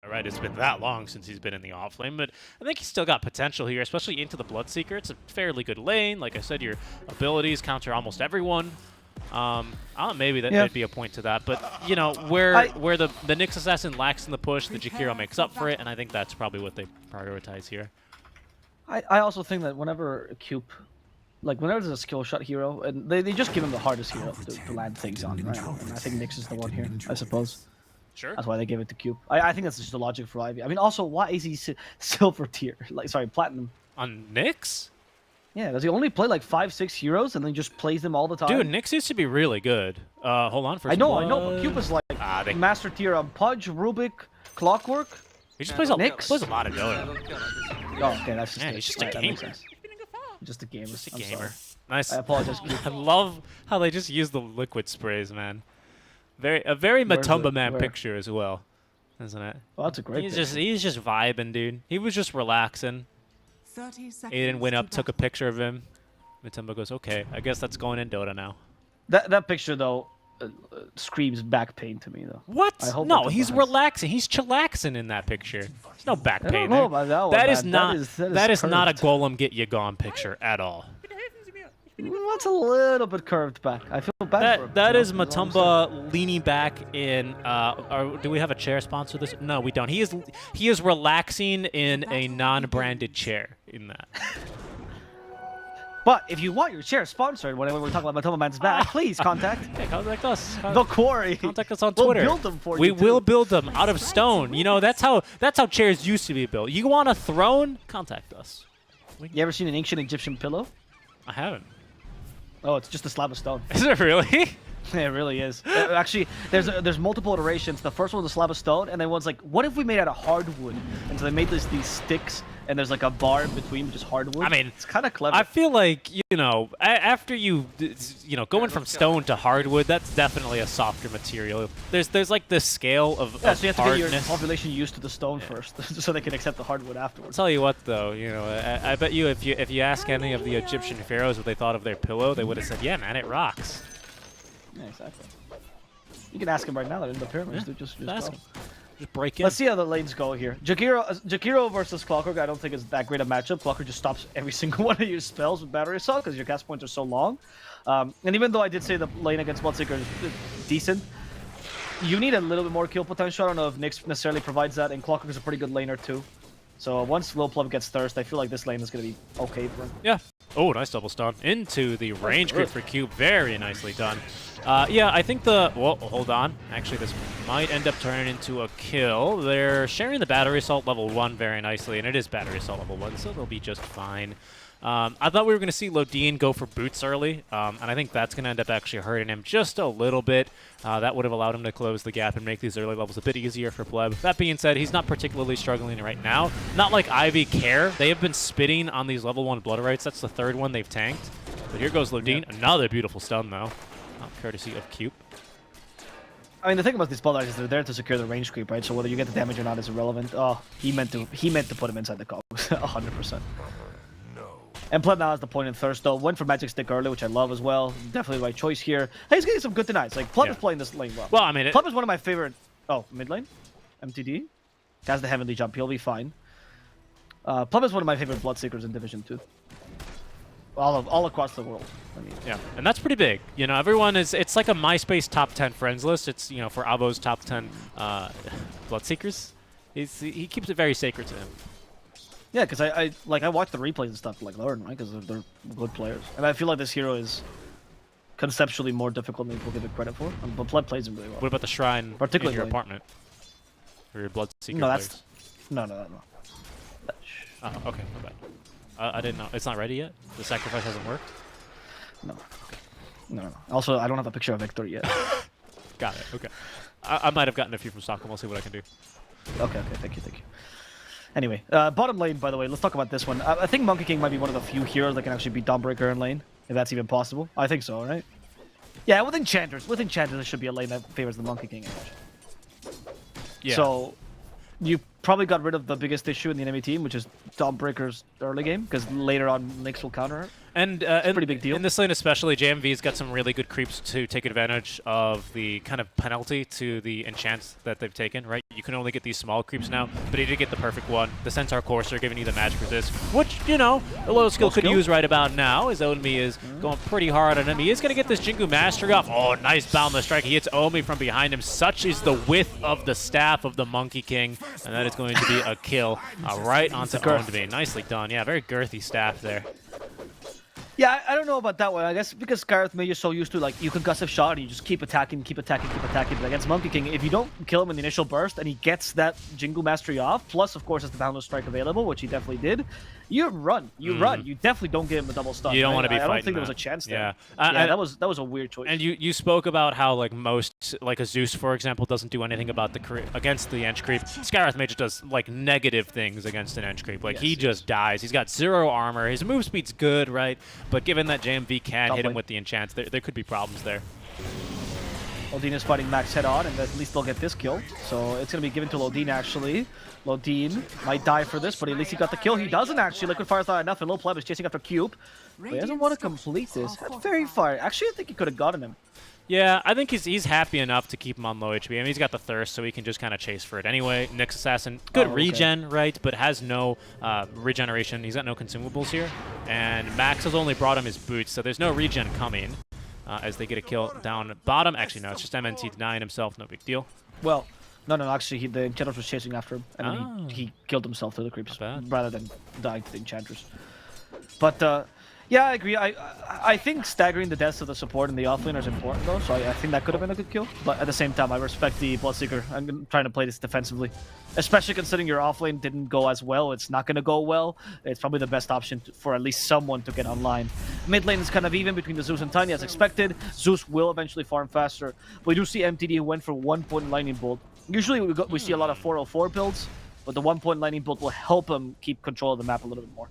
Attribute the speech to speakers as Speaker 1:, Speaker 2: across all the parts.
Speaker 1: All right, it's been that long since he's been in the off lane, but I think he's still got potential here, especially into the Bloodseeker. It's a fairly good lane. Like I said, your abilities counter almost everyone. I don't know, maybe that might be a point to that, but you know, where the Nyx Assassin lacks in the push, the Jakiro makes up for it, and I think that's probably what they prioritize here.
Speaker 2: I also think that whenever a Cube, like whenever there's a skill shot hero, and they just give him the hardest hero to land things on, right? And I think Nyx is the one here, I suppose.
Speaker 1: Sure.
Speaker 2: That's why they gave it to Cube. I think that's just the logic for Ivy. I mean, also, why is he silver tier? Like, sorry, platinum.
Speaker 1: On Nyx?
Speaker 2: Yeah, does he only play like 5-6 heroes and then just plays them all the time?
Speaker 1: Dude, Nyx used to be really good. Hold on for
Speaker 2: I know, but Cube is like master tier on Pudge, Rubik, Clockwork.
Speaker 1: He just plays a lot of Dota.
Speaker 2: Oh, okay, that's just
Speaker 1: he's just a gamer.
Speaker 2: Just a gamer.
Speaker 1: Just a gamer. Nice.
Speaker 2: I apologize, Cube.
Speaker 1: I love how they just use the liquid sprays, man. A very Matumba man picture as well, isn't it?
Speaker 2: Oh, that's a great
Speaker 1: He's just vibing, dude. He was just relaxing.
Speaker 3: 30 seconds.
Speaker 1: Aiden went up, took a picture of him. Matumba goes, okay, I guess that's going in Dota now.
Speaker 2: That picture though screams back pain to me though.
Speaker 1: What? No, he's relaxing. He's chillaxing in that picture. There's no back pain.
Speaker 2: I don't know about that one.
Speaker 1: That is not a
Speaker 2: curved.
Speaker 1: Golem get you gone picture at all.
Speaker 2: That's a little bit curved back. I feel bad for him.
Speaker 1: That is Matumba leaning back in. Do we have a chair sponsor this? No, we don't. He is relaxing in a non-branded chair in that.
Speaker 2: But if you want your chair sponsored whenever we're talking about Matumba Man's back, please contact.
Speaker 1: Hey, contact us.
Speaker 2: The Quarry.
Speaker 1: Contact us on Twitter.
Speaker 2: We'll build them for you.
Speaker 1: We will build them out of stone. You know, that's how chairs used to be built. You want a throne? Contact us.
Speaker 2: You ever seen an ancient Egyptian pillow?
Speaker 1: I haven't.
Speaker 2: Oh, it's just a slab of stone.
Speaker 1: Is it really?
Speaker 2: It really is. Actually, there's multiple iterations. The first one was a slab of stone, and then one's like, what if we made out of hardwood? And so they made these sticks, and there's like a bar in between, just hardwood.
Speaker 1: I mean,
Speaker 2: it's kind of clever.
Speaker 1: I feel like, you know, after going from stone to hardwood, that's definitely a softer material. There's like this scale of
Speaker 2: so you have
Speaker 1: hardness.
Speaker 2: to get your population used to the stone first, so they can accept the hardwood afterwards.
Speaker 1: I'll tell you what, though, you know, I bet you if you ask any of the Egyptian pharaohs what they thought of their pillow, they would have said, yeah, man, it rocks.
Speaker 2: Yeah, exactly. You can ask him right now. They're in the pyramids.
Speaker 1: Yeah,
Speaker 2: Just
Speaker 1: ask
Speaker 2: go.
Speaker 1: him. Just break in.
Speaker 2: Let's see how the lanes go here. Jakiro versus Clockwork, I don't think is that great a matchup. Clockwork just stops every single one of your spells with Battery Assault because your cast points are so long. And even though I did say the lane against Bloodseeker is decent, you need a little bit more kill potential. I don't know if Nyx necessarily provides that, and Clockwork is a pretty good laner too. So once Lil Plum gets thirst, I feel like this lane is going to be okay for him.
Speaker 1: Yeah. Oh, nice double stun into the range creep for Cube. Very nicely done. Yeah, I think Whoa, hold on. Actually, this might end up turning into a kill. They're sharing the Battery Assault level 1 very nicely, and it is Battery Assault level 1, so they'll be just fine. I thought we were going to see Lodine go for boots early, and I think that's going to end up actually hurting him just a little bit. That would have allowed him to close the gap and make these early levels a bit easier for Pleb. That being said, he's not particularly struggling right now. Not like Ivy care. They have been spitting on these level 1 Blood Rights. That's the third one they've tanked. But here goes Lodine. Yeah. Another beautiful stun, though. Courtesy of Cube.
Speaker 2: I mean, the thing about these Blood Rights is they're there to secure the range creep, right? So whether you get the damage or not is irrelevant. Oh, he meant to put him inside the cogs, 100%. And Pleb now has the point in thirst, though. Went for Magic Stick early, which I love as well. Definitely the right choice here. Hey, he's getting some good denies. Like, Pleb is playing this lane well.
Speaker 1: Well, I mean...
Speaker 2: Pleb is one of my favorite... Oh, mid lane? MTD? Has the Heavenly Jump. He'll be fine. Pleb is one of my favorite Bloodseekers in Division 2. All across the world. I mean,
Speaker 1: yeah, and that's pretty big. You know, everyone is... It's like a MySpace top 10 friends list. It's, you know, for Avo's top 10 Bloodseekers. He keeps it very sacred to him.
Speaker 2: Yeah, because I watch the replays and stuff to like learn, right? Because they're good players, and I feel like this hero is conceptually more difficult than people give it credit for. But Pleb plays him really well.
Speaker 1: What about the shrine in your apartment? For your Bloodseeker
Speaker 2: No,
Speaker 1: players?
Speaker 2: No.
Speaker 1: Oh, okay, my bad. I didn't know. It's not ready yet? The sacrifice hasn't worked?
Speaker 2: No. No. Also, I don't have a picture of Victor yet.
Speaker 1: Got it. Okay. I might have gotten a few from Stockholm. I'll see what I can do.
Speaker 2: Okay. Thank you. Anyway, bottom lane, by the way, let's talk about this one. I think Monkey King might be one of the few heroes that can actually beat Dawnbreaker in lane, if that's even possible. I think so, right? Yeah, with Enchanters, there should be a lane that favors the Monkey King.
Speaker 1: Yeah.
Speaker 2: So, you probably got rid of the biggest issue in the enemy team, which is Dawnbreaker's early game, because later on Nyx will counter her.
Speaker 1: And
Speaker 2: it's a pretty big deal.
Speaker 1: In this lane especially, JMV's got some really good creeps to take advantage of the kind of penalty to the enchants that they've taken, right? You can only get these small creeps now, but he did get the perfect one. The Centaur Courser giving you the magic resist, which, you know, a low skill could use right about now, as Omi is going pretty hard on him. He is going to get this Jingu Mastery off. Oh, nice boundless strike. He hits Omi from behind him. Such is the width of the staff of the Monkey King, and that is going to be a kill right onto Omi. Nicely done. Yeah, very girthy staff there.
Speaker 2: Yeah, I don't know about that one. I guess because Scarith Mage is so used to, like, you concussive shot and you just keep attacking, keep attacking, keep attacking. But against Monkey King, if you don't kill him in the initial burst and he gets that Jingu Mastery off, plus, of course, it's the Boundless Strike available, which he definitely did, you run. You run. You definitely don't give him a double stun.
Speaker 1: You don't want to be fighting.
Speaker 2: I don't think there was a chance there.
Speaker 1: Yeah,
Speaker 2: that was a weird choice.
Speaker 1: And you spoke about how, like, like a Zeus, for example, doesn't do anything about against the Ench creep. Scarith Mage does, like, negative things against an Ench creep. Like, he just dies. He's got 0 armor. His move speed's good, right? But given that JMV can hit him with the enchants, there could be problems there.
Speaker 2: Lodine is fighting Max head-on, and at least they'll get this kill. So it's going to be given to Lodine, actually. Lodine might die for this, but at least he got the kill. He doesn't, actually. Liquid Fire's not enough, and Low Pleb is chasing after Cube. But he doesn't want to complete this. That's very far. Actually, I think he could have gotten him.
Speaker 1: Yeah, I think he's happy enough to keep him on low HP. I mean, he's got the Thirst, so he can just kind of chase for it anyway. Nyx Assassin, good regen, right, but has no regeneration. He's got no consumables here. And Max has only brought him his boots, so there's no regen coming as they get a kill down bottom. Actually, no, it's just MNT denying himself. No big deal.
Speaker 2: Well, no, actually, the Enchantress was chasing after him, and then he killed himself through the creeps rather than dying to the Enchantress. But, yeah, I agree. I think staggering the deaths of the support and the offlaner is important, though, so I think that could have been a good kill. But at the same time, I respect the Bloodseeker. I'm trying to play this defensively. Especially considering your offlane didn't go as well. It's not going to go well. It's probably the best option for at least someone to get online. Mid lane is kind of even between the Zeus and Tiny, as expected. Zeus will eventually farm faster. We do see MTD who went for 1-point Lightning Bolt. Usually we see a lot of 404 builds, but the 1-point Lightning Bolt will help him keep control of the map a little bit more.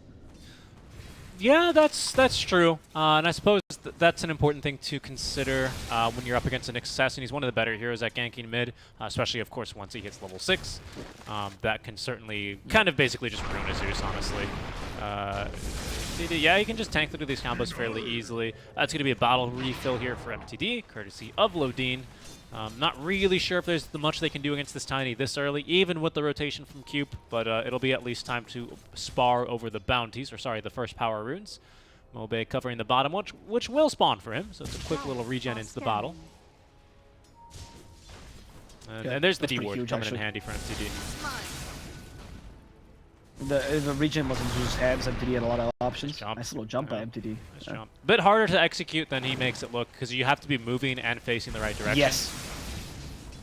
Speaker 1: Yeah, that's true, and I suppose that's an important thing to consider when you're up against an Assassin. He's one of the better heroes at ganking mid, especially, of course, once he hits level 6. That can certainly kind of basically just ruin a Zeus, honestly. Yeah, you can just tank through these combos fairly easily. That's going to be a bottle refill here for MTD, courtesy of Lodine. Not really sure if there's much they can do against this Tiny this early, even with the rotation from Cube, but it'll be at least time to spar over the bounties, or sorry, the first power runes. Mobe covering the bottom, which will spawn for him, so it's a quick little regen into the bottle. And there's the D-Ward coming in handy for MTD.
Speaker 2: The regen was in Zeus' hands. MTD had a lot of options. Nice little jump by MTD.
Speaker 1: Nice jump. Bit harder to execute than he makes it look, because you have to be moving and facing the right direction.
Speaker 2: Yes.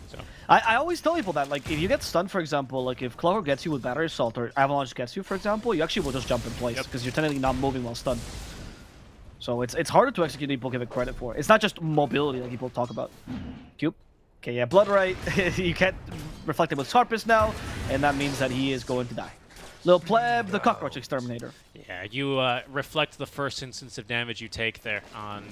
Speaker 2: So. I always tell people that, like, if you get stunned, for example, like if Clover gets you with Battery Assault or Avalanche gets you, for example, you actually will just jump in place, because you're technically not moving while stunned. So it's harder to execute than people give it credit for. It's not just mobility like people talk about. Cube. Okay, yeah, Blood Right. You can't reflect it with Sharpest now, and that means that he is going to die. Lil Pleb, the Cockroach Exterminator.
Speaker 1: Yeah, you reflect the first instance of damage you take there on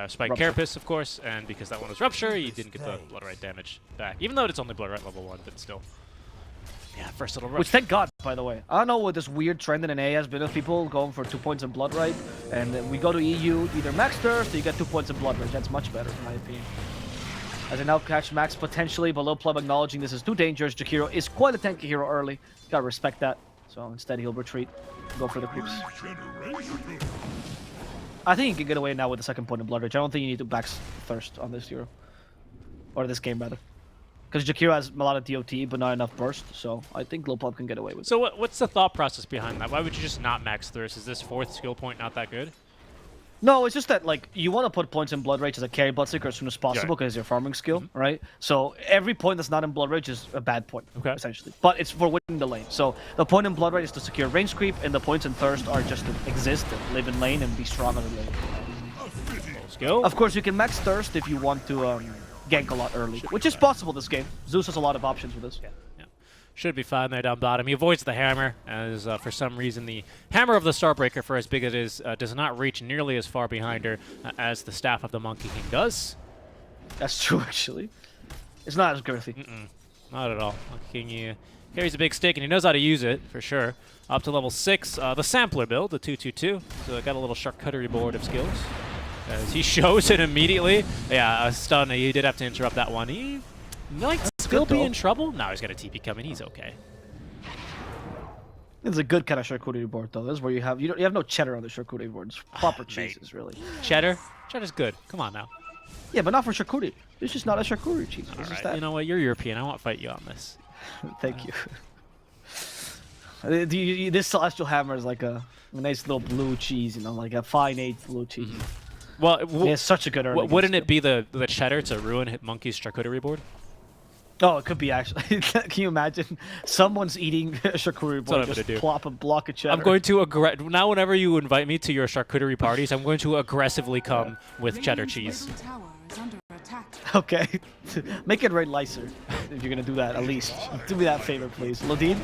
Speaker 1: Spike Carapace, of course, and because that one was Rupture, you didn't get the Blood Right damage back. Even though it's only Blood Right level 1, but still. Yeah, first little Rupture.
Speaker 2: Which, thank God, by the way. I don't know what this weird trend in NA has been of people going for 2 points in Blood Right, and then we go to EU, either Max Thirst, or you get 2 points in Blood Right. That's much better, in my opinion. As I now catch Max potentially, but Lil Pleb acknowledging this is too dangerous. Jakiro is quite a tanky hero early. Gotta respect that. So instead he'll retreat, go for the creeps. I think he can get away now with the second point in Blood Rage. I don't think you need to back Thirst on this hero. Or this game, rather. Because Jakiro has a lot of DOT, but not enough burst, so I think Lil Pleb can get away with it.
Speaker 1: So what's the thought process behind that? Why would you just not max Thirst? Is this 4th skill point not that good?
Speaker 2: No, it's just that, like, you want to put points in Blood Rage as a carry Bloodseeker as soon as possible because it's your farming skill, right? So every point that's not in Blood Rage is a bad point, essentially. But it's for winning the lane. So the point in Blood Rage is to secure range creep, and the points in Thirst are just to exist and live in lane and be strong on the lane.
Speaker 1: Skill.
Speaker 2: Of course, you can max Thirst if you want to gank a lot early, which is possible this game. Zeus has a lot of options with this.
Speaker 1: Yeah. Should be fine there down bottom. He avoids the hammer, as for some reason the hammer of the Starbreaker, for as big as it is, does not reach nearly as far behind her as the staff of the Monkey King does.
Speaker 2: That's true, actually. It's not as girthy.
Speaker 1: Not at all. Monkey King, Carries a big stick, and he knows how to use it, for sure. Up to level 6, the sampler build, the 222. So got a little charcuterie board of skills. As he shows it immediately. Yeah, a stun. He did have to interrupt that one. He might still be in trouble. Now he's got a TP coming. He's okay.
Speaker 2: It's a good kind of charcuterie board, though. This is where you have no cheddar on the charcuterie board. It's proper cheeses, really.
Speaker 1: Cheddar? Cheddar's good. Come on now.
Speaker 2: Yeah, but not for charcuterie. It's just not a charcuterie cheese.
Speaker 1: All right. You know what? You're European. I won't fight you on this.
Speaker 2: Thank you. This celestial hammer is like a nice little blue cheese, you know, like a fine aged blue cheese.
Speaker 1: Well,
Speaker 2: it's such a good early.
Speaker 1: Wouldn't it be the cheddar to ruin Monkey's charcuterie board?
Speaker 2: Oh, it could be actually. Can you imagine someone's eating a charcuterie board, just plop a block of cheddar?
Speaker 1: I'm going to now whenever you invite me to your charcuterie parties, I'm going to aggressively come with cheddar cheese.
Speaker 2: Okay, make it Ray Lyser if you're gonna do that. At least do me that favor, please. Lodin,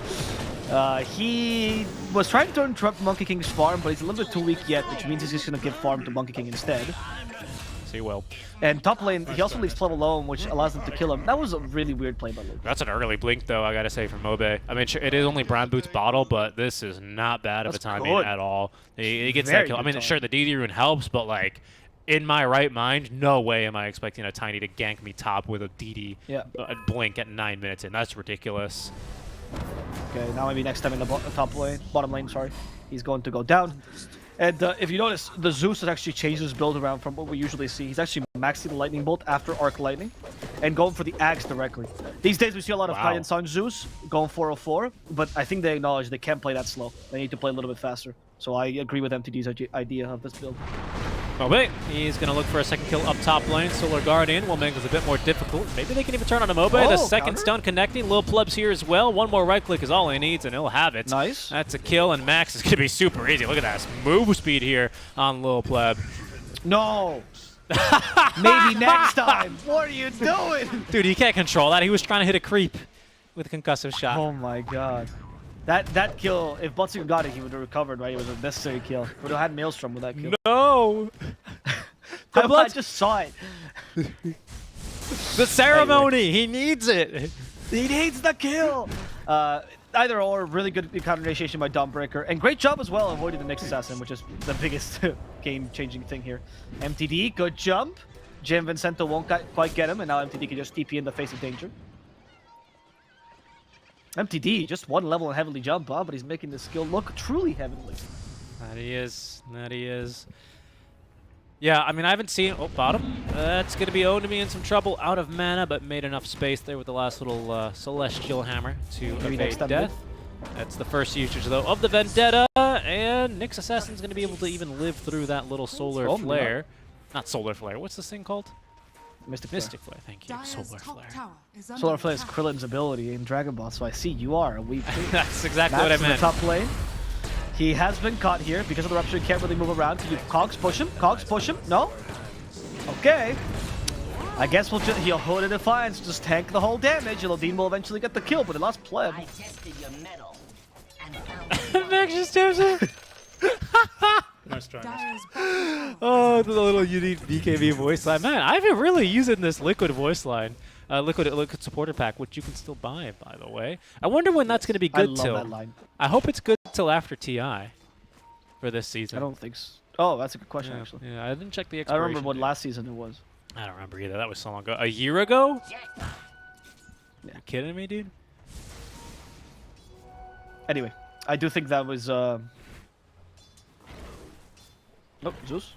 Speaker 2: he was trying to interrupt Monkey King's farm, but he's a little bit too weak yet, which means he's just gonna give farm to Monkey King instead.
Speaker 1: So he will.
Speaker 2: And top lane, he also leaves Pleb alone, which allows them to kill him. That was a really weird play by Lodin.
Speaker 1: That's an early blink, though, I gotta say, from Mobe. I mean, sure, it is only Brown Boots bottle, but this is not bad of a timing at all. He gets that kill. I mean, sure, the DD rune helps, but like, in my right mind, no way am I expecting a Tiny to gank me top with a DD blink at 9 minutes in. That's ridiculous.
Speaker 2: Okay, now maybe next time in the bottom lane, sorry, he's going to go down. And if you notice, the Zeus has actually changed his build around from what we usually see. He's actually maxing the Lightning Bolt after Arc Lightning and going for the Axe directly. These days we see a lot of Guardian Sun Zeus going 404, but I think they acknowledge they can't play that slow. They need to play a little bit faster. So I agree with MTD's idea of this build.
Speaker 1: Mobe, he's going to look for a second kill up top lane. Solar Guardian will make this a bit more difficult. Maybe they can even turn on a Mobe. The second stun connecting. Lil Pleb's here as well. One more right click is all he needs, and he'll have it.
Speaker 2: Nice.
Speaker 1: That's a kill, and Max is going to be super easy. Look at that move speed here on Lil Pleb.
Speaker 2: No. Maybe next time. What are you doing?
Speaker 1: Dude, he can't control that. He was trying to hit a creep with a concussive shot.
Speaker 2: Oh my god. That kill, if Buttsinger got it, he would have recovered, right? It was a necessary kill. Would have had Maelstrom with that kill.
Speaker 1: No!
Speaker 2: I just saw it.
Speaker 1: The ceremony! Anyway. He needs it!
Speaker 2: He needs the kill! Either or, really good counter initiation by Dawnbreaker. And great job as well avoiding the Nyx Assassin, which is the biggest game-changing thing here. MTD, good jump. Jim Vincento won't quite get him, and now MTD can just TP in the face of danger. MTD, just one level and heavenly jump, but he's making this skill look truly heavenly.
Speaker 1: That he is. That he is. Yeah, I mean, I haven't seen... Oh, bottom. That's going to be owned to me in some trouble. Out of mana, but made enough space there with the last little Celestial Hammer to evade death. That's the first usage, though, of the Vendetta. And Nyx Assassin's going to be able to even live through that little Solar Flare. Not Solar Flare. What's this thing called? Mystic Flare, thank you. Solar Flare.
Speaker 2: Solar Flare is Krillin's ability in Dragon Ball, so I see you are a weak.
Speaker 1: That's exactly what I meant.
Speaker 2: The top lane. He has been caught here because of the rupture. He can't really move around. Can you Cogs push him? Cogs push him? No? Okay. I guess he'll hold a Defiance, just tank the whole damage. Lodin will eventually get the kill, but he lost Pleb.
Speaker 3: I tested your metal
Speaker 1: Max just taps it.
Speaker 4: Nice try.
Speaker 1: Oh, the little unique BKB voice line. Man, I've been really using this Liquid voice line. Liquid supporter pack, which you can still buy, by the way. I wonder when that's going to be good till. I love that line. I hope it's good till after TI for this season.
Speaker 2: I don't think so. Oh, that's a good question, actually.
Speaker 1: Yeah, I didn't check the expiration.
Speaker 2: I don't remember what last season it was.
Speaker 1: I don't remember either. That was so long ago. A year ago?
Speaker 2: Yeah.
Speaker 1: You kidding me, dude?
Speaker 2: Anyway, I do think that was... Nope, Zeus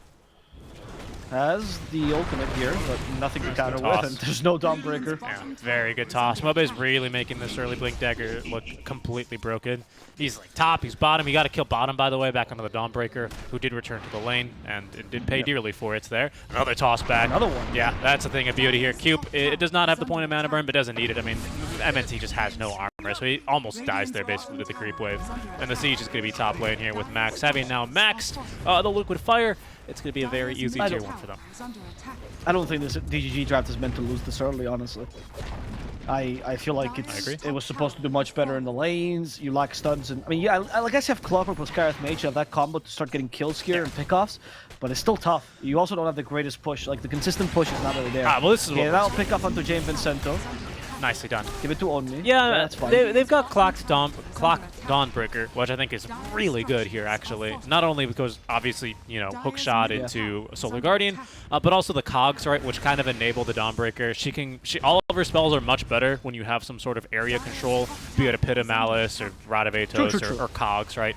Speaker 2: has the ultimate here, but nothing to counter with, and there's no Dawnbreaker.
Speaker 1: Yeah, very good toss. Mobe's really making this early Blink Dagger look completely broken. He's like top, he's bottom. You got to kill bottom, by the way, back onto the Dawnbreaker, who did return to the lane, and it did pay dearly for it there. Another toss back.
Speaker 2: Another one.
Speaker 1: Yeah, that's the thing of beauty here. Cube, it does not have the point of mana burn, but doesn't need it. I mean, MNT just has no armor, so he almost dies there basically with the creep wave. And the Siege is going to be top lane here with Max. Having now maxed the Liquid Fire, it's going to be a very easy tier 1 for them.
Speaker 2: I don't think this DGG draft is meant to lose this early, honestly. I feel like it was supposed to do much better in the lanes. You lack stuns, and I mean, yeah, I guess you have Clockwork plus Kareth Mage. You have that combo to start getting kill scare and pickoffs, but it's still tough. You also don't have the greatest push. Like the consistent push is not really there.
Speaker 1: Well, this is
Speaker 2: that'll pick up onto James Vincento.
Speaker 1: Nicely done.
Speaker 2: Give it to Only.
Speaker 1: Yeah,
Speaker 2: that's fine.
Speaker 1: they've got Clock Dawnbreaker, which I think is really good here, actually. Not only because, obviously, you know, hook shot into Solar Guardian, but also the cogs, right, which kind of enable the Dawnbreaker. All of her spells are much better when you have some sort of area control, be it a Pit of Malice or Rod of Atos or cogs, right?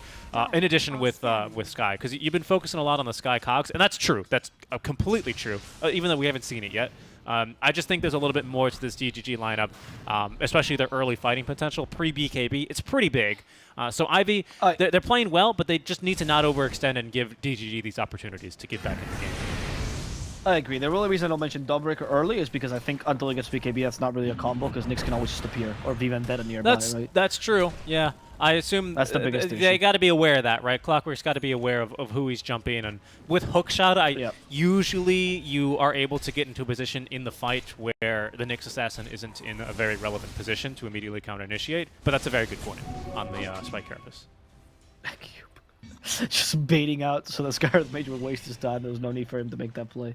Speaker 1: In addition with Sky, because you've been focusing a lot on the Sky cogs, and that's true. That's completely true, even though we haven't seen it yet. I just think there's a little bit more to this DGG lineup, especially their early fighting potential. Pre-BKB, it's pretty big. So Ivy, they're playing well, but they just need to not overextend and give DGG these opportunities to get back in the game.
Speaker 2: I agree. The only reason I don't mention Dawnbreaker early is because I think until it gets BKB, that's not really a combo, because Nyx can always just appear, or V Vendetta nearby, right?
Speaker 1: That's true, yeah. I assume
Speaker 2: that's the biggest issue.
Speaker 1: They got to be aware of that, right? Clockwork's got to be aware of who he's jumping, and with hookshot, usually you are able to get into a position in the fight where the Nyx assassin isn't in a very relevant position to immediately counter-initiate, but that's a very good point on the Spike Carapace.
Speaker 2: Just baiting out so that Skyrim Mage would waste his time. There was no need for him to make that play.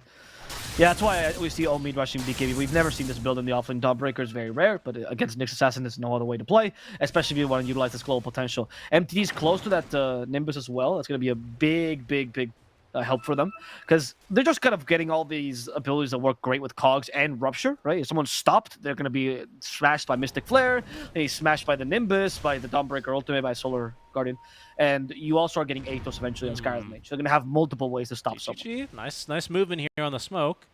Speaker 2: Yeah, that's why we see Omid rushing BKB. We've never seen this build in the offlane. Dawnbreaker is very rare, but against Nyx Assassin, there's no other way to play, especially if you want to utilize this global potential. MTD's close to that Nimbus as well. That's going to be a big help for them, because they're just kind of getting all these abilities that work great with Cogs and Rupture, right? If someone's stopped, they're going to be smashed by Mystic Flare, they smashed by the Nimbus, by the Dawnbreaker Ultimate, by Solar Guardian, and you also are getting Atos eventually on Skyrim Mage. They're going to have multiple ways to stop someone.
Speaker 1: Nice movement here on the smoke.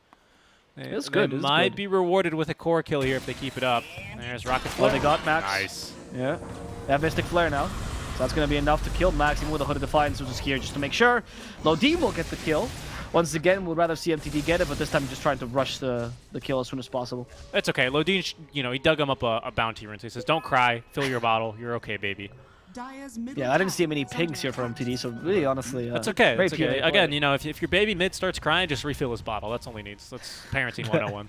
Speaker 2: It's good.
Speaker 1: They might be rewarded with a core kill here if they keep it up. There's Rocket Flare.
Speaker 2: Oh, they got Max.
Speaker 1: Nice.
Speaker 2: Yeah. They have Mystic Flare now. So that's going to be enough to kill Max, even with a Hooded Defiance, which is here just to make sure. Lodi will get the kill. Once again, we'd rather see MTD get it, but this time just trying to rush the kill as soon as possible.
Speaker 1: It's okay. Lodine, you know, he dug him up a bounty rune. So he says, don't cry. Fill your bottle. You're okay, baby.
Speaker 2: Yeah, I didn't see many pings here for MTD, so really, honestly...
Speaker 1: that's okay. That's okay. Again, you know, if your baby mid starts crying, just refill his bottle. That's all he needs. That's parenting 101.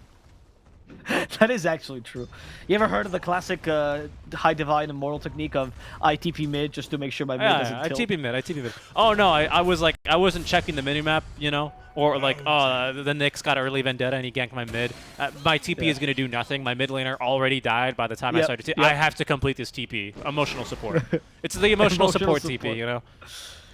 Speaker 2: That is actually true. You ever heard of the classic High Divine Immortal technique of ITP mid just to make sure my mid doesn't tilt?
Speaker 1: I TP mid. Oh no, I was like, I wasn't checking the minimap, you know, or like, the Nyx got early Vendetta and he ganked my mid. My TP is gonna do nothing. My mid laner already died by the time I started. I have to complete this TP. Emotional support. It's the emotional support TP, you know.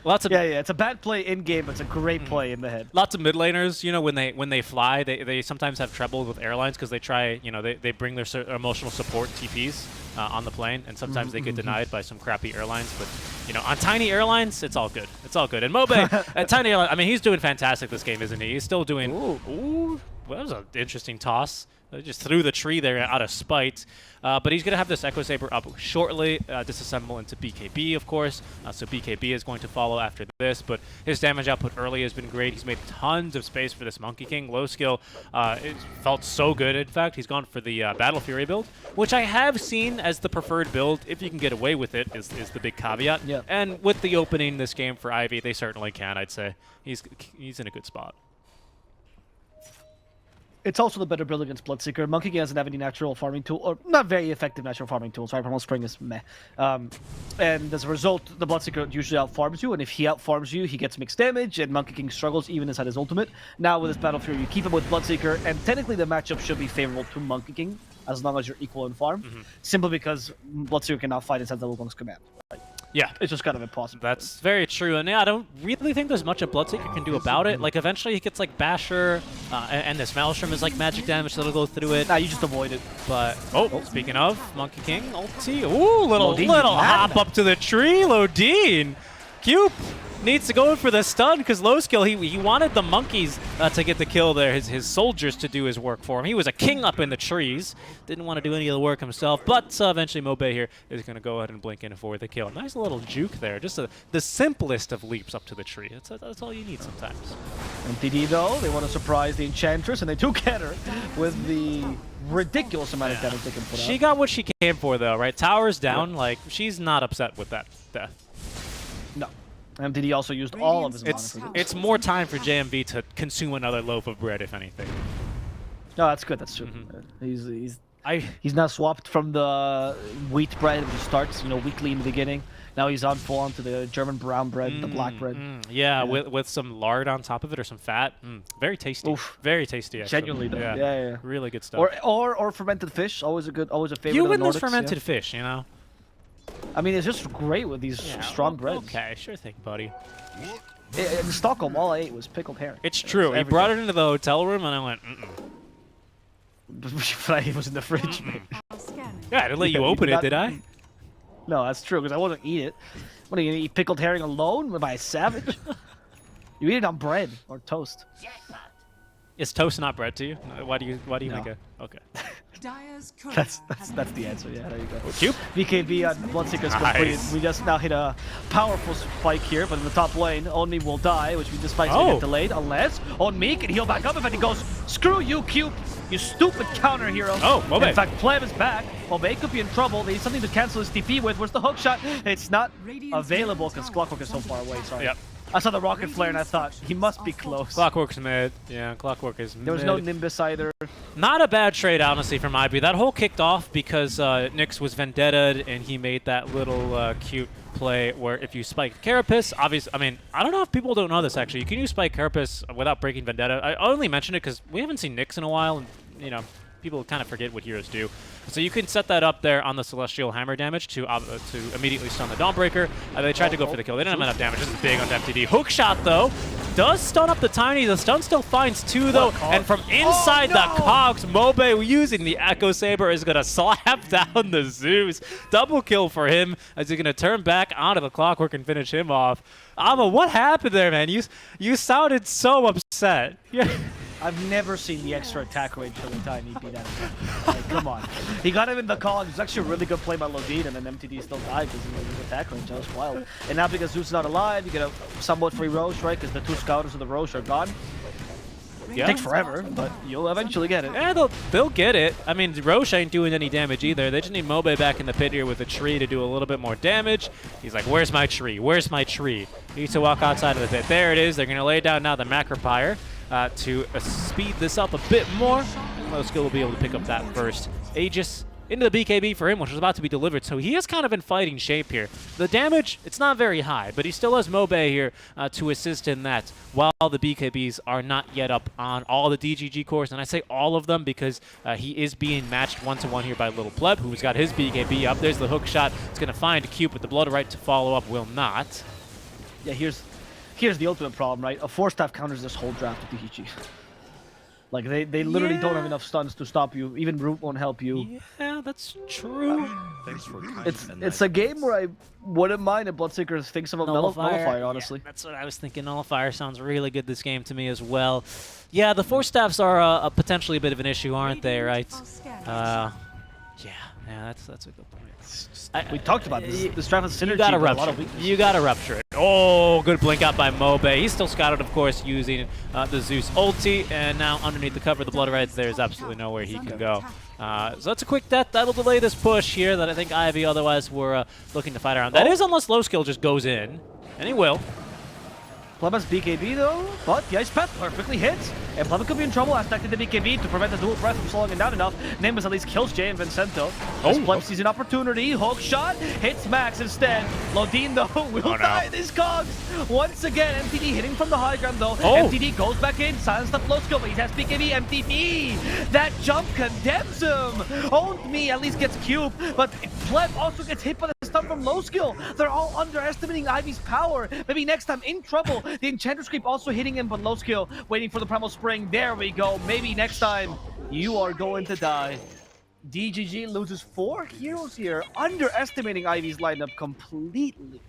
Speaker 1: Lots of
Speaker 2: it's a bad play in game, but it's a great play in the head.
Speaker 1: Lots of mid laners, you know, when they fly, they sometimes have trouble with airlines because they try, you know, they bring their emotional support TPs on the plane, and sometimes they get denied by some crappy airlines. But you know, on tiny airlines, it's all good. It's all good. And Mobe at tiny airline, I mean, he's doing fantastic this game, isn't he? He's still doing. Ooh, well, that was an interesting toss. Just threw the tree there out of spite. But he's going to have this Echo Saber up shortly, disassemble into BKB, of course. So BKB is going to follow after this. But his damage output early has been great. He's made tons of space for this Monkey King. Low skill, it felt so good, in fact. He's gone for the Battle Fury build, which I have seen as the preferred build. If you can get away with it, is the big caveat.
Speaker 2: Yeah.
Speaker 1: And with the opening this game for Ivy, they certainly can, I'd say. He's in a good spot.
Speaker 2: It's also the better build against Bloodseeker. Monkey King doesn't have any natural farming tool, or not very effective natural farming tools. Right, Primal Spring is meh. And as a result, the Bloodseeker usually outfarms you, and if he outfarms you, he gets mixed damage, and Monkey King struggles even inside his ultimate. Now with this Battle Fury, you keep him with Bloodseeker, and technically the matchup should be favorable to Monkey King, as long as you're equal in farm, simply because Bloodseeker can now fight inside the Wukong's command. Right?
Speaker 1: Yeah.
Speaker 2: It's just kind of impossible.
Speaker 1: That's very true. And yeah, I don't really think there's much a Bloodseeker can do about it. Like, eventually he gets, like, Basher, and this Maelstrom is, like, magic damage that'll go through it.
Speaker 2: Nah, you just avoid it.
Speaker 1: But, speaking of, Monkey King, ulti. Ooh, little hop up to the tree, Lodine. Cube needs to go in for the stun, because low skill, he wanted the monkeys to get the kill there, his soldiers to do his work for him. He was a king up in the trees, didn't want to do any of the work himself, but eventually Mobe here is going to go ahead and blink in for the kill. Nice little juke there, just the simplest of leaps up to the tree. That's all you need sometimes.
Speaker 2: MTD though, they want to surprise the Enchantress, and they do get her with the ridiculous amount of damage they can put out.
Speaker 1: She got what she came for though, right? Towers down, like, she's not upset with that death.
Speaker 2: No. MTD also used all of his mana for this.
Speaker 1: It's more time for JMV to consume another loaf of bread, if anything.
Speaker 2: No, that's good. That's true. He's He's now swapped from the wheat bread, which starts, weekly in the beginning. Now he's on full onto the German brown bread, the black bread.
Speaker 1: Yeah, with some lard on top of it or some fat. Very tasty.
Speaker 2: Oof.
Speaker 1: Very tasty, actually.
Speaker 2: Genuinely, though. Yeah.
Speaker 1: Really good stuff.
Speaker 2: Or fermented fish, always a favorite.
Speaker 1: You
Speaker 2: of
Speaker 1: win
Speaker 2: the
Speaker 1: this
Speaker 2: Nordics,
Speaker 1: fermented fish, you know?
Speaker 2: I mean, it's just great with these strong breads.
Speaker 1: Okay, sure thing, buddy.
Speaker 2: In Stockholm, all I ate was pickled herring.
Speaker 1: It's true. He brought it into the hotel room, and I went,
Speaker 2: But it was in the fridge.
Speaker 1: Yeah, I didn't let you open it, did I?
Speaker 2: No, that's true, because I wasn't eat it. What are you gonna eat pickled herring alone by a savage? You eat it on bread or toast.
Speaker 1: Is toast not bread to you? Why do you
Speaker 2: No.
Speaker 1: make it? Okay.
Speaker 2: That's the answer. Yeah, there you go.
Speaker 1: Cube?
Speaker 2: BKB on Bloodseeker's completed. We just now hit a powerful spike here, but in the top lane, Onmi will die, which this spike's gonna get delayed unless Onmi can heal back up. In fact, he goes, screw you, Cube, you stupid counter hero.
Speaker 1: Oh, Mobe.
Speaker 2: In fact, Pleb is back. Mobe could be in trouble. They need something to cancel his TP with. Where's the hook shot? It's not available because Clockwork is so far away. Sorry.
Speaker 1: Yep.
Speaker 2: I saw the rocket flare and I thought he must be close.
Speaker 1: Clockwork's mid. Yeah, Clockwork is mid.
Speaker 2: There was no Nimbus either.
Speaker 1: Not a bad trade, honestly, from IB. That whole kicked off because Nyx was Vendetta'd, and he made that little cute play where if you spike Carapace, obviously, I mean, I don't know if people don't know this, actually. You can use spike Carapace without breaking Vendetta. I only mention it because we haven't seen Nyx in a while, and, people kind of forget what heroes do. So you can set that up there on the Celestial Hammer damage to immediately stun the Dawnbreaker. They tried to go for the kill. They didn't have enough damage. This is big on MTD. Hook shot, though, does stun up the Tiny. The stun still finds 2, though. And from inside the cogs, Mobe using the Echo Saber is going to slap down the Zeus. Double kill for him as he's going to turn back onto the Clockwork and finish him off. Ava, what happened there, man? You sounded so upset.
Speaker 2: I've never seen the extra attack range for the Tiny be that. Like, come on. He got him in the call. It was actually a really good play by Lodine, and then MTD still died because of his attack range. That was wild. And now because Zeus is not alive, you get a somewhat free Roche, right? Because the 2 scouters of the Roche are gone.
Speaker 1: Yeah.
Speaker 2: It takes forever, but you'll eventually get it.
Speaker 1: Yeah, they'll get it. I mean, Roche ain't doing any damage either. They just need Mobe back in the pit here with a tree to do a little bit more damage. He's like, where's my tree? Where's my tree? He needs to walk outside of the pit. There it is. They're going to lay down now the Macropyre to speed this up a bit more. And Lowskill will be able to pick up that first Aegis into the BKB for him, which is about to be delivered. So he is kind of in fighting shape here. The damage, it's not very high, but he still has Mobe here to assist in that, while the BKBs are not yet up on all the DGG cores. And I say all of them because he is being matched 1-to-1 here by Little Pleb, who's got his BKB up. There's the hook shot. It's going to find Cube, but the Blood Right to follow up will not.
Speaker 2: Yeah, here's the ultimate problem, right? A 4-staff counters this whole draft of DGG. Like, they literally don't have enough stuns to stop you. Even Root won't help you.
Speaker 1: Yeah, that's true.
Speaker 2: It's a game where I wouldn't mind if Bloodseeker thinks of a Nullifier, honestly.
Speaker 1: Yeah, that's what I was thinking. Nullifier sounds really good this game to me as well. Yeah, the 4-staffs are potentially a bit of an issue, aren't they, right? Yeah, that's a good point.
Speaker 2: We talked about this. This draft has synergy.
Speaker 1: You gotta
Speaker 2: but a lot of
Speaker 1: rupture it.
Speaker 2: weakness.
Speaker 1: You gotta rupture it. Oh, good blink out by Mobe. He's still scouted, of course, using the Zeus ulti, and now underneath the cover of the Blood Rights, there's absolutely nowhere he can go. So that's a quick death. That'll delay this push here that I think Ivy otherwise were looking to fight around. That is unless Low Skill just goes in, and he will.
Speaker 2: Plebba's BKB though, but the Ice Path perfectly hits. And Plebba could be in trouble as acting the BKB to prevent the dual breath from slowing him down enough. Nimbus at least kills Jay and Vincento. As Pleb sees an opportunity, hook shot, hits Max instead. Lodine though will die in these cogs. Once again, MTD hitting from the high ground though. MTD goes back in, silence the flow skill, but he has BKB, MTD. That jump condemns him. Owned me at least gets Cube, but Pleb also gets hit by the stun from low skill. They're all underestimating Ivy's power. Maybe next time in trouble. The Enchantress Creep also hitting him, but low skill, waiting for the Primal Spring. There we go. Maybe next time you are going to die. DGG loses 4 heroes here, underestimating Ivy's lineup completely.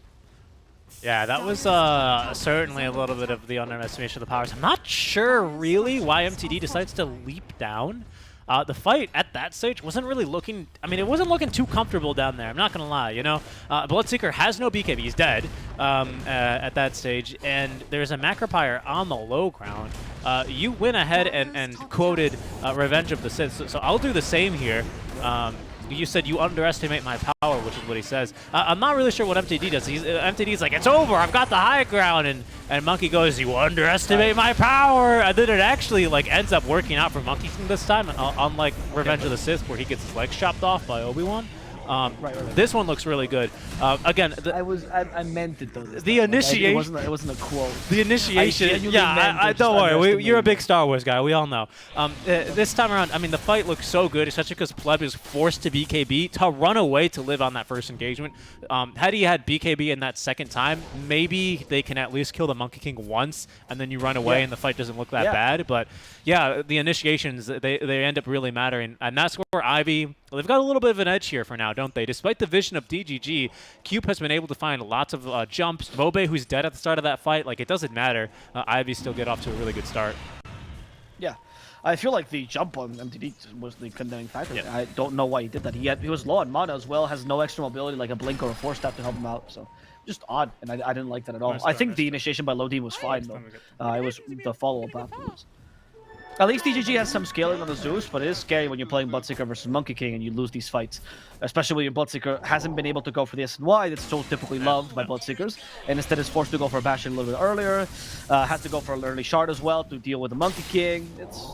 Speaker 1: Yeah, that was certainly a little bit of the underestimation of the powers. I'm not sure really why MTD decides to leap down. The fight at that stage wasn't really looking, I mean, it wasn't looking too comfortable down there, I'm not going to lie, you know? Bloodseeker has no BKB, he's dead at that stage, and there's a Macropyre on the low ground. You went ahead and quoted Revenge of the Sith, so I'll do the same here. you said you underestimate my power, which is what he says. I'm not really sure what MTD does. MTD's like, it's over, I've got the high ground, and Monkey goes, you underestimate my power, and then it actually like ends up working out for Monkey King this time, unlike Revenge of the Sith, where he gets his legs chopped off by Obi-Wan. Right. This one looks really good. Again,
Speaker 2: I meant it though.
Speaker 1: The initiation.
Speaker 2: It wasn't a quote.
Speaker 1: The initiation. Yeah, don't worry. You're a big Star Wars guy. We all know. This time around, I mean, the fight looks so good, especially because Pleb is forced to BKB to run away to live on that first engagement. Had he had BKB in that second time, maybe they can at least kill the Monkey King once, and then you run away, and the fight doesn't look that bad. But yeah, the initiations they end up really mattering, and that's where Ivy. They've got a little bit of an edge here for now, don't they? Despite the vision of DGG, Cube has been able to find lots of jumps. Mobe, who's dead at the start of that fight, like, it doesn't matter. Ivy still get off to a really good start.
Speaker 2: Yeah. I feel like the jump on MTD was the condemning factor. Yeah. I don't know why he did that. He was low on mana as well, has no extra mobility like a Blink or a Force Staff to help him out. So just odd, and I didn't like that at all. I think the initiation by Low D was fine, though. It was the follow-up afterwards. At least DGG has some scaling on the Zeus, but it is scary when you're playing Bloodseeker versus Monkey King and you lose these fights. Especially when your Bloodseeker hasn't been able to go for the SNY that's so typically loved by Bloodseekers, and instead is forced to go for a Bastion a little bit earlier, has to go for an early Shard as well to deal with the Monkey King. It's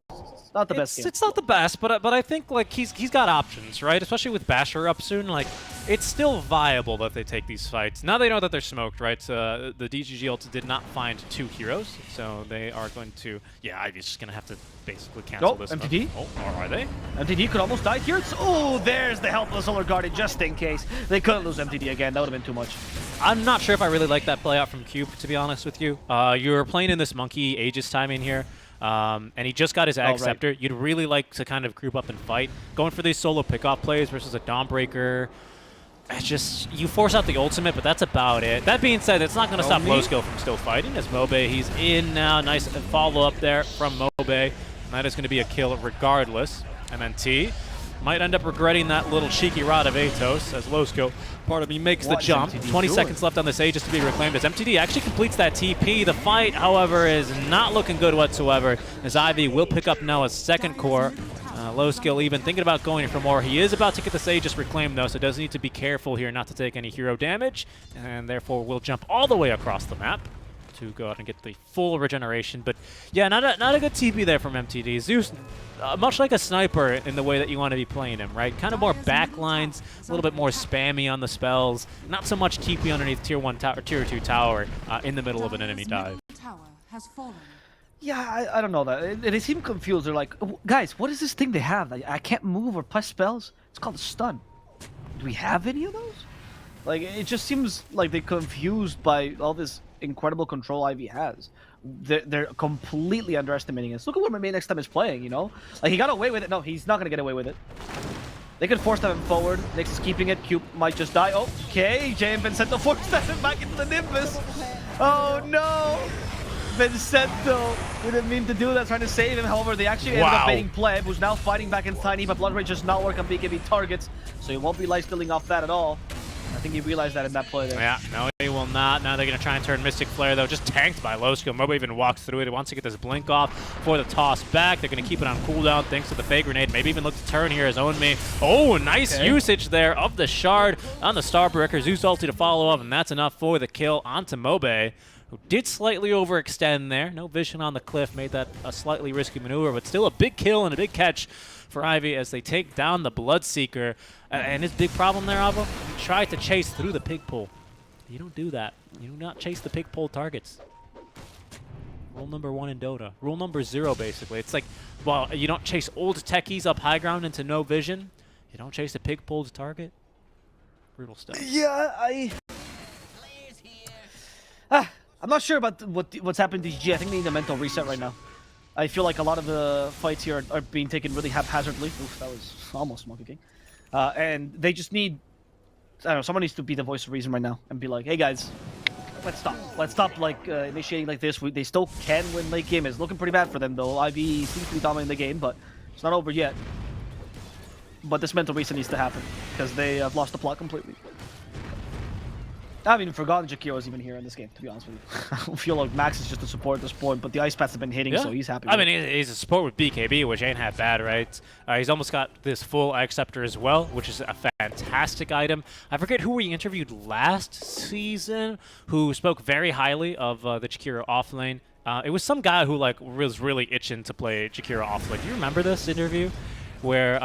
Speaker 2: not the best game.
Speaker 1: It's not the best, but I think like he's got options, right? Especially with Basher up soon, like it's still viable that they take these fights. Now they know that they're smoked, right? The DGG ult did not find 2 heroes, so they are going to. Yeah, Ivy's just gonna have to basically cancel this.
Speaker 2: MTD?
Speaker 1: Oh, are they?
Speaker 2: MTD could almost die here. Oh, there's the helpless Solar Guardian just in case. They couldn't lose MTD again. That would have been too much.
Speaker 1: I'm not sure if I really like that play out from Cube, to be honest with you. You're playing in this Monkey Aegis timing here. And he just got his Ag Scepter. You'd really like to kind of group up and fight. Going for these solo pickoff plays versus a Dawnbreaker. It's just, you force out the ultimate, but that's about it. That being said, it's not going to stop Lowskill from still fighting as Mobe. He's in now. Nice follow-up there from Mobe. That is going to be a kill regardless. MNT might end up regretting that little cheeky rod of Atos as Lowskill, part of me, makes the jump. 20 seconds left on this Aegis to be reclaimed as MTD actually completes that TP. The fight, however, is not looking good whatsoever as Ivy will pick up now a second core. Lowskill even thinking about going for more. He is about to get this Aegis reclaimed though, so does need to be careful here not to take any hero damage, and therefore will jump all the way across the map to go out and get the full regeneration. But yeah, not a good TP there from MTD. Zeus, much like a sniper in the way that you want to be playing him, right? Kind of more backlines, a little bit more spammy on the spells, not so much TP underneath tier 1 tower, tier 2 tower in the middle of an enemy dive.
Speaker 2: Yeah, I don't know that. They seem confused. They're like, guys, what is this thing they have? I can't move or press spells. It's called a stun. Do we have any of those? Like, it just seems like they're confused by all this incredible control Ivy has. They're completely underestimating us. Look at what my main next time is playing, you know? Like, he got away with it. No, he's not going to get away with it. They could force them forward. Nyx is keeping it. Cube might just die. Oh, okay. Jay and Vincento force them back into the Nimbus. Oh, no. Vincento didn't mean to do that, trying to save him. However, they actually ended up baiting Pleb, who's now fighting back in Tiny, but Blood Rage does not work on BKB targets, so he won't be lifestealing off that at all. I think he realized that in that play there.
Speaker 1: Yeah, no, he will not. Now they're going to try and turn Mystic Flare, though. Just tanked by Lowskill. Mobo even walks through it. He wants to get this Blink off for the toss back. They're going to keep it on cooldown thanks to the Fake Grenade. Maybe even look to turn here as Own Me. Oh, nice usage there of the Shard on the Starbreaker. Zeus ulti to follow up, and that's enough for the kill onto Mobe, who did slightly overextend there. No vision on the cliff, made that a slightly risky maneuver, but still a big kill and a big catch for Ivy as they take down the Bloodseeker. And his big problem there, Avo, he tried to chase through the pig pole. You don't do that. You do not chase the pig pole targets. Rule number 1 in Dota. Rule number 0, basically. It's like, well, you don't chase old techies up high ground into no vision. You don't chase a pig pole to target. Brutal stuff.
Speaker 2: Yeah, I'm not sure about what's happened to DGG. I think they need a mental reset right now. I feel like a lot of the fights here are being taken really haphazardly. Oof, that was almost Monkey King. And they just need, I don't know, someone needs to be the voice of reason right now and be like, hey guys, let's stop. Let's stop like initiating like this. They still can win late game. It's looking pretty bad for them though. IB seems to be dominating the game, but it's not over yet. But this mental reset needs to happen because they have lost the plot completely. I haven't even forgotten Jakiro was even here in this game, to be honest with you. I feel like Max is just a support at this point, but the ice pads have been hitting, so he's happy.
Speaker 1: I mean, he's a support with BKB, which ain't half bad, right? He's almost got this full Acceptor as well, which is a fantastic item. I forget who we interviewed last season who spoke very highly of the Jakiro offlane. It was some guy who was really itching to play Jakiro offlane. Do you remember this interview? Where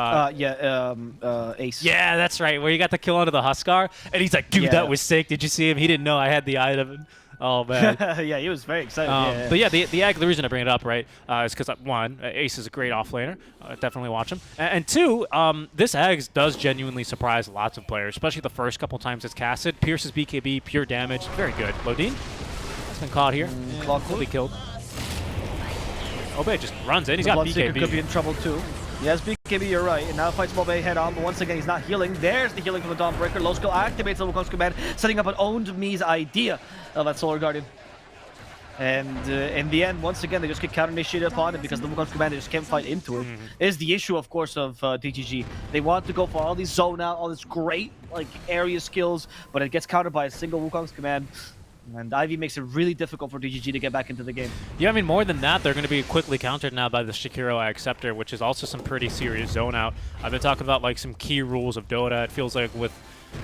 Speaker 2: Ace.
Speaker 1: Yeah, that's right. Where you got the kill onto the Huskar, and he's like, "Dude, that was sick. Did you see him? He didn't know I had the item." Oh man.
Speaker 2: Yeah, he was very excited.
Speaker 1: But yeah, the reason I bring it up, right, is because one, Ace is a great offlaner. Definitely watch him. And two, this Ags does genuinely surprise lots of players, especially the first couple times it's casted. Pierces BKB, pure damage, very good. Lodine has been caught here. He'll be killed. Obey just runs in. He's got BKB.
Speaker 2: Could be in trouble too. Yes, BKB, you're right. And now fights Mobe head on, but once again, he's not healing. There's the healing from the Dawnbreaker. Low skill activates the Wukong's command, setting up an owned me's idea of that Solar Guardian. And in the end, once again, they just get counter-initiated upon it because the Wukong's command, they just can't fight into it. Is the issue, of course, of DGG. They want to go for all these zone out, all this great area skills, but it gets countered by a single Wukong's command. And Ivy makes it really difficult for DGG to get back into the game.
Speaker 1: Yeah, I mean, more than that, they're going to be quickly countered now by the Jakiro Acceptor, which is also some pretty serious zone out. I've been talking about some key rules of Dota. It feels like with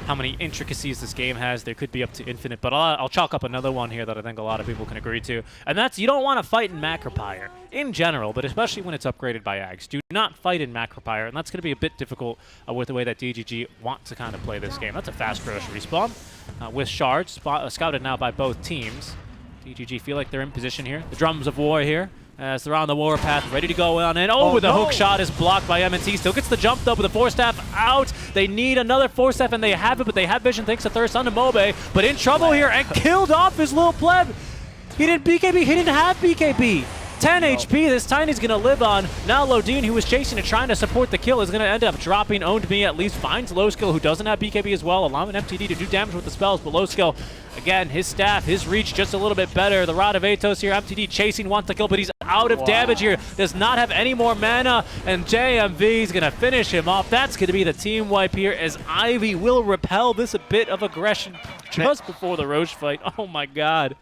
Speaker 1: how many intricacies this game has, there could be up to infinite. But I'll chalk up another one here that I think a lot of people can agree to. And that's you don't want to fight in Macropyre in general, but especially when it's upgraded by Ags. Do not fight in Macropyre, and that's going to be a bit difficult with the way that DGG want to kind of play this game. That's a fast rush respawn with shards, scouted now by both teams. DGG feel like they're in position here. The drums of war here. As they're on the warpath, ready to go on in. Oh, the hook shot is blocked by M&T. Still gets the jump, though, with the Force Staff out. They need another Force Staff, and they have it, but they have vision thanks to Thirst onto Mobe. But in trouble here, and killed off his little pleb. He didn't BKB. He didn't have BKB. 10 HP, this Tiny's going to live on. Now Lodine, who was chasing and trying to support the kill, is going to end up dropping. Owned Me at least finds Low Skill, who doesn't have BKB as well, allowing MTD to do damage with the spells. But Low Skill, again, his staff, his reach just a little bit better. The Rod of Atos here, MTD chasing, wants to kill, but he's out of damage here. Does not have any more mana, and JMV is going to finish him off. That's going to be the team wipe here, as Ivy will repel this a bit of aggression just before the Roche fight. Oh my god.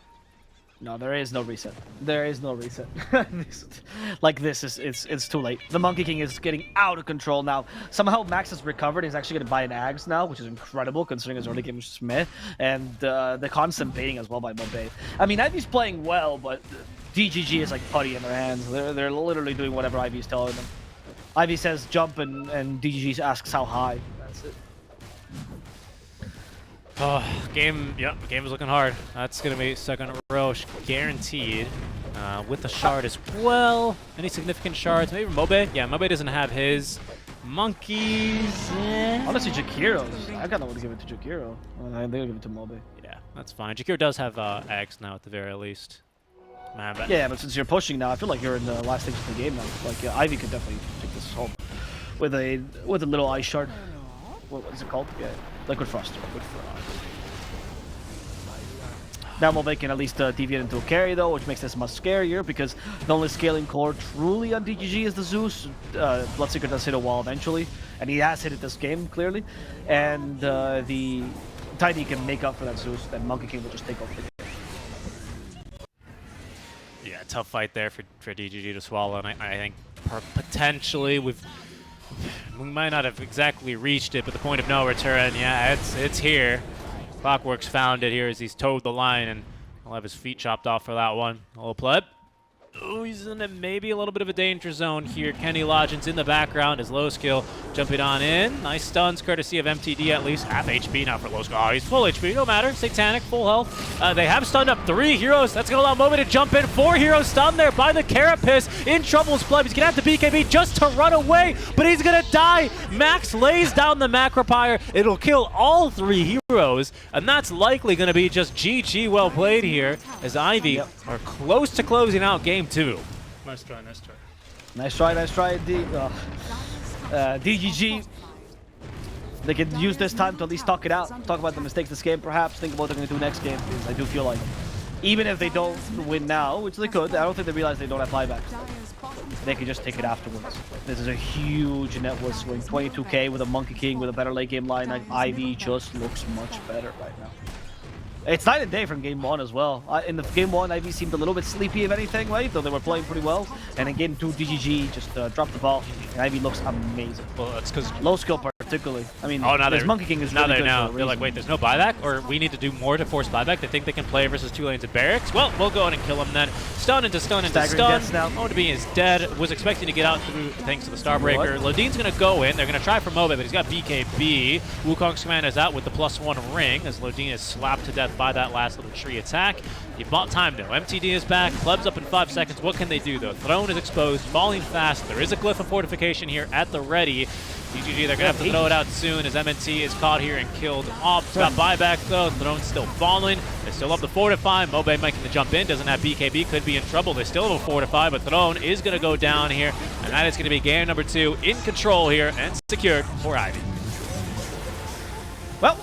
Speaker 2: No, there is no reset. There is no reset. It's too late. The Monkey King is getting out of control now. Somehow Max has recovered. He's actually going to buy an Ags now, which is incredible considering his early game was Smith. And the constant baiting as well by Mobe. I mean, Ivy's playing well, but DGG is like putty in their hands. They're literally doing whatever Ivy's telling them. Ivy says jump and DGG asks how high. That's it.
Speaker 1: Oh, game is looking hard. That's going to be second Roche guaranteed with the shard as well. Any significant shards? Maybe Mobe? Yeah, Mobe doesn't have his. Monkeys.
Speaker 2: Honestly, Jakiro's. I got no one to give it to Jakiro. They're going to give it to Mobe.
Speaker 1: Yeah, that's fine. Jakiro does have Ags now at the very least. Man, but
Speaker 2: yeah, but since you're pushing now, I feel like you're in the last stage of the game now. Ivy could definitely take this home with a little ice shard. What is it called? Yeah, Liquid Frost. Liquid Frost. Now Mobe can at least deviate into a carry though, which makes this much scarier because the only scaling core truly on DGG is the Zeus. Bloodseeker does hit a wall eventually, and he has hit it this game clearly. And the Tiny can make up for that Zeus, then Monkey King will just take over the game.
Speaker 1: Yeah, tough fight there for DGG to swallow, and I think potentially we might not have exactly reached it, but the point of no return, yeah, it's here. Clockwork's found it here as he's towed the line, and he'll have his feet chopped off for that one. A little pleb. Oh, he's in maybe a little bit of a danger zone here. Kenny Lodgins in the background, his Low Skill jumping on in. Nice stuns, courtesy of MTD at least. Half HP now for Low Skill. Oh, he's full HP, no matter. Satanic, full health. They have stunned up 3 heroes. That's going to allow Mobe to jump in. 4 heroes stunned there by the Carapace. In trouble's pleb. He's going to have to BKB just to run away, but he's going to die. Max lays down the Macropyre. It'll kill all 3 heroes, and that's likely going to be just GG well played here as Ivy are close to closing out game 2.
Speaker 4: Nice try, nice try.
Speaker 2: Nice try, nice try. DGG, they can use this time to at least talk it out. Talk about the mistakes this game, perhaps. Think about what they're going to do next game, because I do feel like even if they don't win now, which they could, I don't think they realize they don't have buybacks. They can just take it afterwards. This is a huge net worth swing. 22k with a Monkey King with a better late game line. Ivy just looks much better right now. It's night and day from game 1 as well. In the game 1, Ivy seemed a little bit sleepy, if anything, right? Though they were playing pretty well. And in game 2, DGG just dropped the ball. And Ivy looks amazing.
Speaker 1: Well, that's because
Speaker 2: Low skill particularly. I mean,
Speaker 1: now
Speaker 2: this Monkey King is really good for a
Speaker 1: they're like,
Speaker 2: reason.
Speaker 1: wait, there's no buyback, or we need to do more to force buyback. They think they can play versus 2 lanes of barracks. Well, we'll go ahead and kill him then. Stun into stun into
Speaker 2: Staggering
Speaker 1: stun.
Speaker 2: deaths now.
Speaker 1: Ownby is dead. Was expecting to get out through thanks to the Starbreaker. Lodine's gonna go in. They're gonna try for Mobe, but he's got BKB. Wukong's command is out with the +1 ring as Lodine is slapped to death by that last little tree attack. He bought time though. MTD is back. Pleb's up in 5 seconds. What can they do though? Throne is exposed, falling fast. There is a glyph of fortification here at the ready. DGG, they're going to have to throw it out soon as MNT is caught here and killed off. Got buyback though. Throne's still falling. They still have the fortify. Mobe making the jump in. Doesn't have BKB. Could be in trouble. They still have a fortify, but Throne is going to go down here. And that is going to be game number 2 in control here and secured for Ivy.
Speaker 2: Well,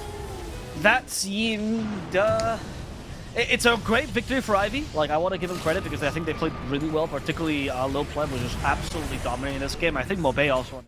Speaker 2: that seemed... It's a great victory for Ivy. Like, I want to give them credit because I think they played really well, particularly Lil Pleb was just absolutely dominating this game. I think Mobe also...